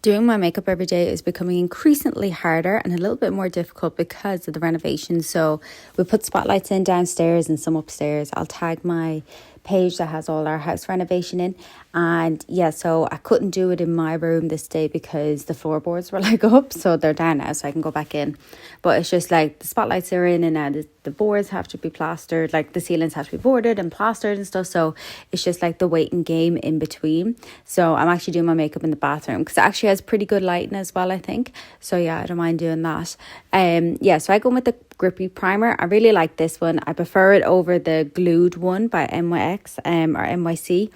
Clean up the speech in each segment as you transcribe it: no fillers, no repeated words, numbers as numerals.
Doing my makeup every day is becoming increasingly harder and a little bit more difficult because of the renovation. So we put spotlights in downstairs and some upstairs. I'll tag my page that has all our house renovation in, and yeah, so I couldn't do it in my room this day because the floorboards were like up, so they're down now so I can go back in. But it's just like the spotlights are in, and now the boards have to be plastered, like the ceilings have to be boarded and plastered and stuff, so it's just like the waiting game in between. So I'm actually doing my makeup in the bathroom because it actually has pretty good lighting as well, I think. So yeah, I don't mind doing that. Yeah, so I go with the grippy primer. I really like this one. I prefer it over the glued one by NYX or NYC.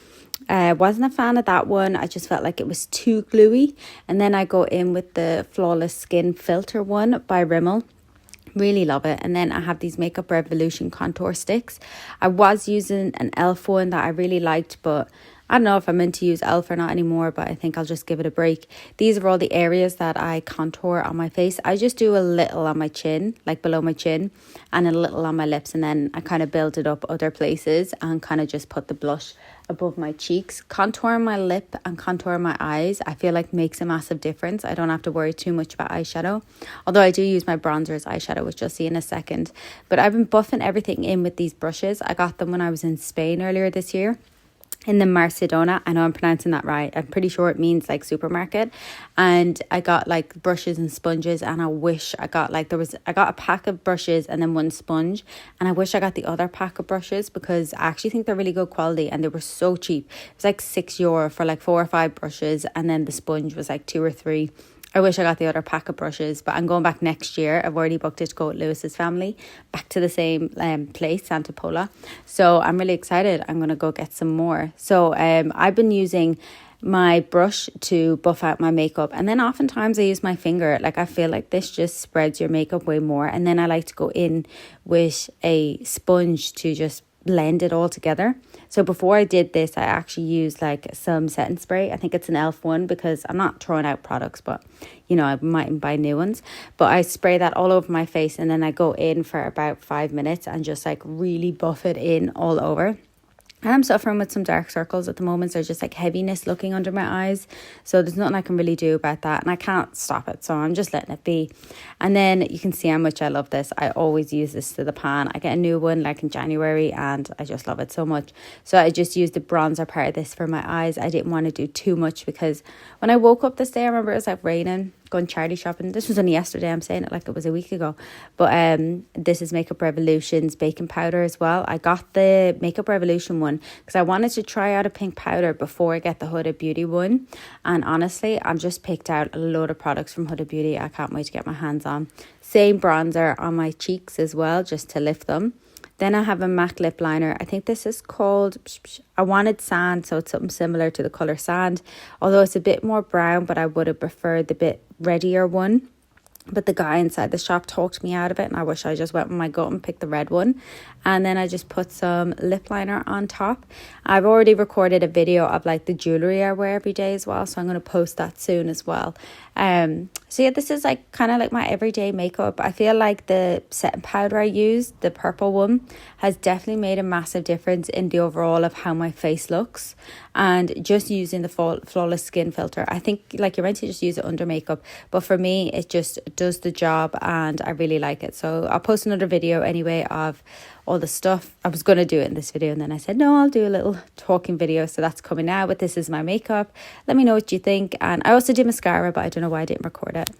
Wasn't a fan of that one. I just felt like it was too gluey. And then I go in with the Flawless Skin Filter one by Rimmel. Really love it. And then I have these Makeup Revolution contour sticks. I was using an e.l.f. one that I really liked, but I don't know if I'm meant to use e.l.f. or not anymore, but I think I'll just give it a break. These are all the areas that I contour on my face. I just do a little on my chin, like below my chin, and a little on my lips, and then I kind of build it up other places and kind of just put the blush above my cheeks. Contouring my lip and contouring my eyes, I feel like makes a massive difference. I don't have to worry too much about eyeshadow, although I do use my bronzer as eyeshadow, which you'll see in a second. But I've been buffing everything in with these brushes. I got them when I was in Spain earlier this year, in the Mercadona. I know I'm pronouncing that right. I'm pretty sure it means like supermarket. And I got like brushes and sponges, and I wish I got like I got a pack of brushes and then one sponge, and I wish I got the other pack of brushes because I actually think they're really good quality and they were so cheap. It was like €6 for like 4 or 5 brushes, and then the sponge was like 2 or 3. I wish I got the other pack of brushes, but I'm going back next year. I've already booked it to go with Lewis's family, back to the same place, Santa Pola. So I'm really excited. I'm going to go get some more. So I've been using my brush to buff out my makeup, and then oftentimes I use my finger. Like I feel like this just spreads your makeup way more, and then I like to go in with a sponge to just blend it all together. So before I did this, I actually used like some setting spray. I think it's an e.l.f. one because I'm not throwing out products, but you know, I might buy new ones. But I spray that all over my face, and then I go in for about 5 minutes and just like really buff it in all over. And I'm suffering with some dark circles at the moment. There's just like heaviness looking under my eyes. So there's nothing I can really do about that. And I can't stop it. So I'm just letting it be. And then you can see how much I love this. I always use this to the pan. I get a new one like in January and I just love it so much. So I just used the bronzer part of this for my eyes. I didn't want to do too much because when I woke up this day, I remember it was like raining, going charity shopping. This was only yesterday. I'm saying it like it was a week ago. But this is Makeup Revolution's baking powder as well. I got the Makeup Revolution one because I wanted to try out a pink powder before I get the Huda Beauty one. And honestly, I've just picked out a load of products from Huda Beauty. I can't wait to get my hands on. Same bronzer on my cheeks as well, just to lift them. Then I have a MAC lip liner. I think this is called, I wanted sand, so it's something similar to the colour sand. Although it's a bit more brown, but I would have preferred the bit reddier one. But the guy inside the shop talked me out of it, and I wish I just went with my gut and picked the red one. And then I just put some lip liner on top. I've already recorded a video of like the jewellery I wear every day as well, so I'm going to post that soon as well. So yeah, this is like kind of like my everyday makeup. I feel like the setting powder I used, the purple one, has definitely made a massive difference in the overall of how my face looks. And just using the Flawless Skin Filter, I think like you're meant to just use it under makeup, but for me it just does the job and I really like it. So I'll post another video anyway of all the stuff. I was going to do it in this video, and then I said no, I'll do a little talking video, so that's coming out. But this is my makeup. Let me know what you think. And I also did mascara, but I don't know why I didn't record it.